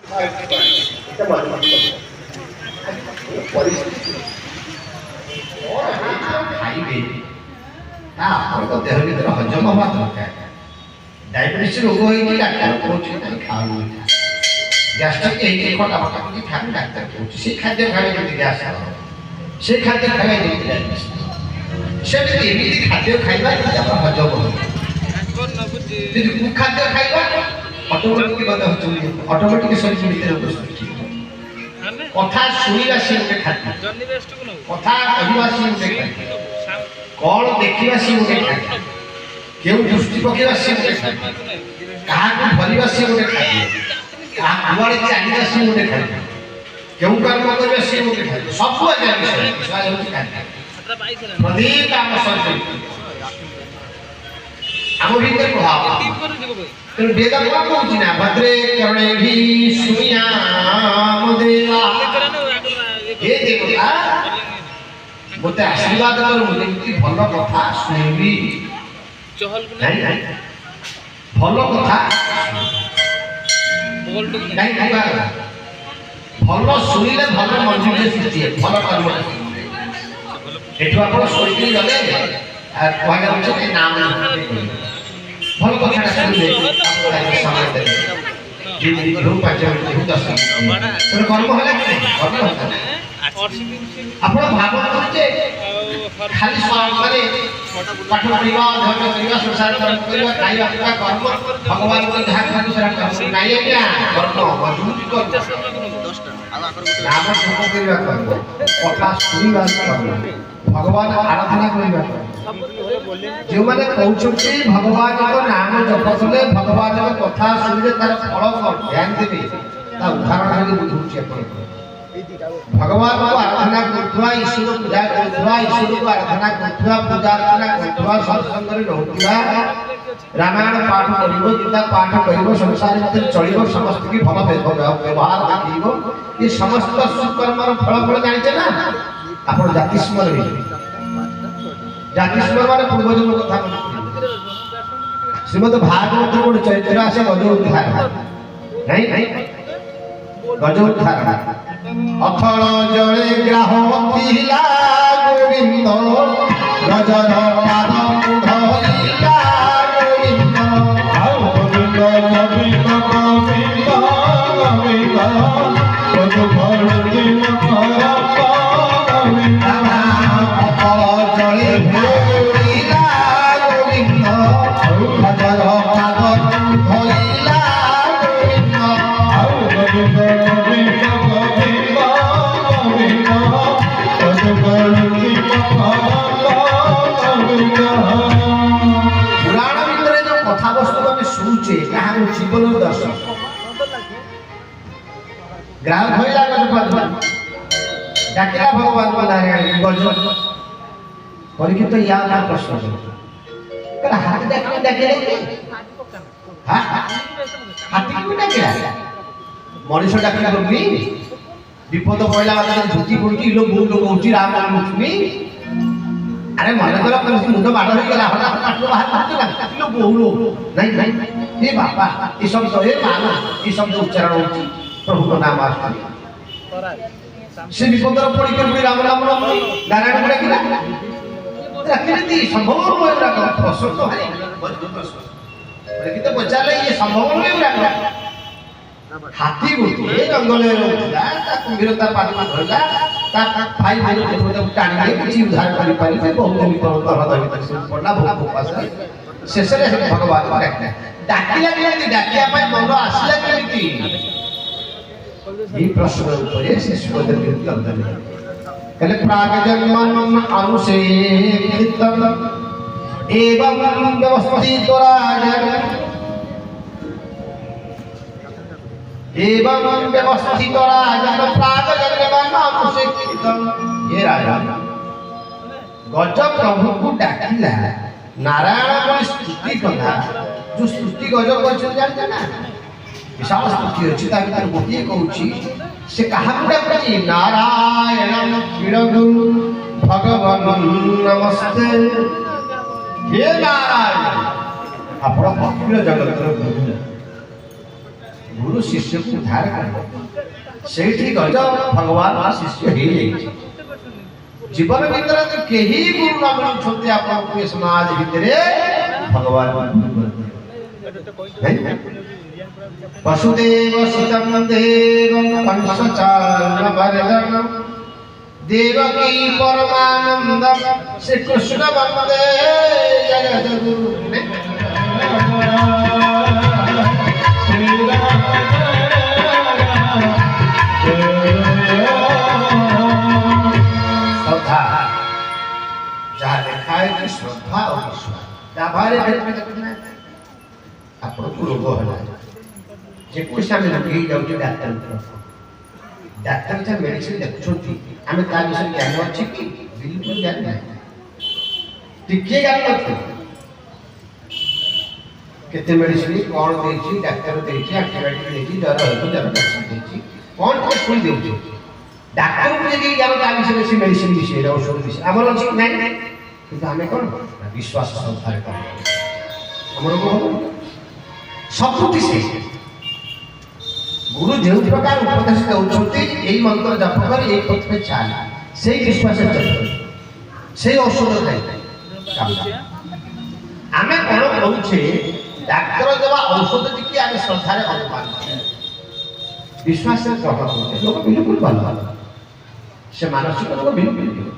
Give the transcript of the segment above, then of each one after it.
ଖାଇବେ ଆପଣଙ୍କ ଦେହ ଭିତରେ ହଜମ ହବା ଦରକାର। ଡାଇବେଟିସ୍ ରୋଗ ହେଇକି ଡାକ୍ତର କହୁଛି ତାହେଲେ ଖାଉନି, ଗ୍ୟାଷ୍ଟ୍ରିକ୍ ହେଇକି ଖଟା ଫଟା କିଛି ଖାଇଲେ ଡାକ୍ତର କହୁଛି ସେ ଖାଦ୍ୟ ଖାଇଲେ ଯେମିତି ଗ୍ୟାସ୍ ହେବ, ସେ ଖାଦ୍ୟ ଖାଇବା ଯେମିତି ଡାଇବେଟିସ୍, ସେମିତି ଏମିତି ଖାଦ୍ୟ ଖାଇବା ଯେମିତି ଆମର ହଜମ ହେବ। ଯଦି କୁଖାଦ୍ୟ ଖାଇବା ଅଟୋମେଟିକ୍ ଶରୀର ଭିତରେ ରୋଗ ସୃଷ୍ଟି ହେବ। କଥା ଶୁଣିବା ସିଏ ଗୋଟେ ଖାଦ୍ୟ, କଥା କହିବା ସିଏ ଗୋଟେ ଖାଦ୍ୟ, କଣ ଦେଖିବା ସିଏ ଗୋଟେ ଖାଦ୍ୟ, କେଉଁ ଦୃଷ୍ଟି ପକେଇବା ସିଏ ଗୋଟେ ଖାଦ୍ୟ, କାହାକୁ ଧରିବା ସିଏ ଗୋଟେ ଖାଦ୍ୟ, କୁଆଡ଼େ ଚାଲିବା ସିଏ ଗୋଟେ ଖାଦ୍ୟ, କେଉଁ କର୍ମ କରିବା ସିଏ ଗୋଟେ ଖାଦ୍ୟ। ସବୁ ଆଜ୍ଞା ବିଷୟ ହେଉଛି ଖାଦ୍ୟ। ପ୍ରତ୍ୟେକ ଆମ ଶରୀର ଆମ ଭିତରେ ପ୍ରଭାବ। ତେଣୁ ବେଦ କଣ କହୁଛି ନା ଭଦ୍ରେ କର୍ଣ୍ଣେଭି ଶୁଣିୟାମ ଦେବା, ହେ ଦେବତା ମୋତେ ଆଶୀର୍ବାଦ କର, ମୁଁ ଯେମିତି ଭଲ କଥା ଶୁଣିବି। ଭଲ କଥା ଭଲ ଶୁଣିଲେ ଭଲ ମଞ୍ଜୁରୀ ସୃଷ୍ଟି, ଭଲ କର୍ମ। ଏଠୁ ଆପଣ ଶୁଣିକି ଗଲେ କୁହାଯାଉଛି ନାମ ଭଲ କଥାଟା ଶୁଣିଲେ ସମୟ ଦେବେ, 2 ମିନିଟ୍ ହଉ 5 ମିନିଟ୍ ହଉ 10 ମିନିଟ୍ କର୍ମ ହେଲା କି ନାହିଁ? କର୍ମ ହେଲା। ଆପଣ ଭାବନ୍ତୁ ଯେ ଖାଲି ମାନେ ପାଠ ପଢ଼ିବା, ଧର୍ମ କରିବା, ସଂସାର କର୍ମ କରିବା, ଖାଇବା ପିଇବା କର୍ମ, ଭଗବାନଙ୍କ ଯାହା କର୍ମ ସେଟା କର୍ମ ନାଇଁ ଆଜ୍ଞା। କର୍ମ ମଜବୁତ କର୍ମ, ନାମ ଜପ କରିବା କର୍ମ, କଥା ଶୁଣିବା କର୍ମ, ଭଗବାନ ଆରାଧନା କରିବା କର୍ମ। ଯେଉଁମାନେ କହୁଛନ୍ତି ଭଗବାନଙ୍କ ନାମ ଜପ କଲେ, ଭଗବାନଙ୍କ କଥା ଶୁଣିଲେ ତାର ଫଳ କଣ ଧ୍ୟାନ ଦେବେ, ତା ଉଦାହରଣ ଖାଲି ବୁଝଉଛି ଆପଣଙ୍କୁ। ଭଗବାନଙ୍କୁ ଆରାଧନା କରୁଥିବା, ଈଶ୍ୱର ପୂଜା କରୁଥିବା, ଈଶ୍ୱରକୁ ଆରାଧନା କରୁଥିବା, ପୂଜା ଅର୍ଚ୍ଚନା କରୁଥିବା, ସତ୍ସଙ୍ଗରେ ରହୁଥିବା, ରାମାୟଣ ପାଠ କରିବ, ଗୀତା ପାଠ କରିବ, ସଂସାର ଭିତରେ ଚଳିବ, ସମସ୍ତଙ୍କୁ ଭଲ ବ୍ୟବହାର ଦେଖେଇବ, ଏ ସମସ୍ତ ସୁକର୍ମର ଫଳ ଜାଣିଛେ ନା ଆପଣ? ଜାତି ସ୍ମରଣ, ଜାତି ସ୍ମରଣ ପୂର୍ବଜନ୍ମ କଥା ଶ୍ରୀମଦ ଭାଗବତ ଗୋଟେ ଚରିତ୍ର ଆସେ ଗଜ ଉଦ୍ଧାର, ନାଇଁ ଗଜ ଉଦ୍ଧାର। ଅଥଳ ଜଳେ ଗ୍ରାହ ଥିଲା ଗୋବିନ୍ଦ, ଗଜର ପାଦ ଧରିଲା ଗୋବିନ୍ଦ, ଗୋବିନ୍ଦ ଗୋବିନ୍ଦ ଗୋବିନ୍ଦ ଗୋବିନ୍ଦ, ଅଥଳ ଜଳେ ଥିଲା ଗୋବିନ୍ଦ, ଗଜର ପାଦ ଧରିଲା ଗୋବିନ୍ଦ, ଗୋବିନ୍ଦ ଗୋବିନ୍ଦ पुराण भितर जो कथा वस्तु आम शुणुचे यहाँ जीवन दर्शन ग्राहक होइला डाकिला भगवान नारायण गज परीक्षित तो या प्रश्न हाथ डाकिले हाथी क्यों डाकिला मनीष डाकिला करनी विपद पड़ा झुकी पड़ी लोग बहुत लोग हूँ राम नाम लक्ष्मी अरे मन कर मुंड बाड़ हो गला हटा बाहर बहु लोग नहीं नहीं हे बापा ये शब्द हे माना ये शब्द उच्चारण हो प्रभु नाम आसुरी से विपद पड़ी राम नाम नारायण को डाकिला संभव प्रश्न तो भाई पचारे ये संभव नहीं हाथी गोटे जंगल कुंभीरता पादमा धरला भाई भाई टाणी किसी उद्धार कर बहुत पड़ा भोग उपास शेष भगवान डाकिला डाकिया मन आसला कमी प्रश्न से सुखदेव कहले प्राग जन्म अनुसे एवं व्यवस्थित राजन एवं व्यवस्थित राजन प्राग जन्म ये राजा गज प्रभु को डाकिला नारायण बोली स्तुति कला जो स्तुति गज कर जानते ना विशाल स्तुति अच्छी भर गोटे कौन से क्या नारायण क्षीणगुरु भगवान नमस्ते हे नारायण आप अखिल जगत गुरु शिष्य को उद्धार कर सेठी गज भगवान शिष्य ही जाइए जीवन भीतर तो केही गुरु न मिलुछंती आपन को समाज भीतर भगवान वसुदेव सुतं देवं कंसचारण वरदं देवकी परमानंदं श्री कृष्ण वंदे जगद्गुरु श्रद्धा जहाँ लिखा है कि श्रद्धा और विश्वास बाहर भेद में देखना है आपको रोग है जे कोई आम लगे जाऊँ डाक्तर डाक्तर जहाँ मेडिसिन देखुं आम ता विषय ज्ञान अच्छे कि बिल्कुल ज्ञान ना टिके ज्ञान नथिबो केते मेडिसिन कौन देछि डाक्टर देछि एंटीबायोटिक देछि ज्वर हो ज्वर मेडिसिन देछि कौन को सुई देउछि डाक्टर को जे ज्ञान ता विषय से मेडिसिन विषय औषध विषय हमर अछि नहीं किंतु हमें कौन विश्वास संसार कर हमर को सबुति से गुरु जो प्रकार उपदेश दौरान यही मंत्र जप कर एक पथ में चाल से विश्वास चल से औषध खाई आम कौन कहे डाक्तर देवा औषध टी आम श्रद्धार अनुपान विश्वास ग्रहण करते लोक बिल्कुल भल से मानसिक रोग बिल्कुल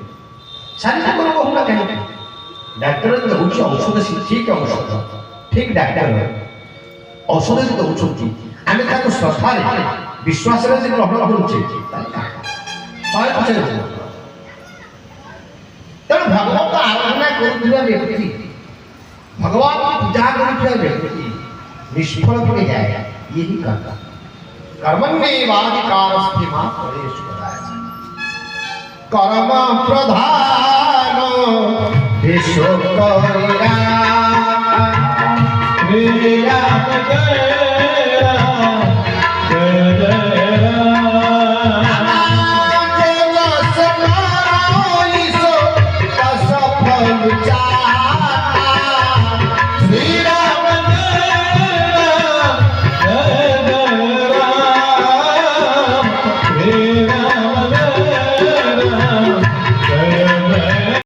शारीरिक रोग होगा कहीं डाक्तर दौर औषध ठीक औषध ठीक डाक्तर औषध दौरान आम श्रद्धा विश्वास ग्रहण करुचे तेणु भगवत आराधना करुवा व्यक्ति भगवान की पूजा करुवा व्यक्ति निष्फल के जाएगा यही कर्म कर्मण्येवाधिकारस्ते मा फलेषु कदाचन कर्म प्रधान विश्व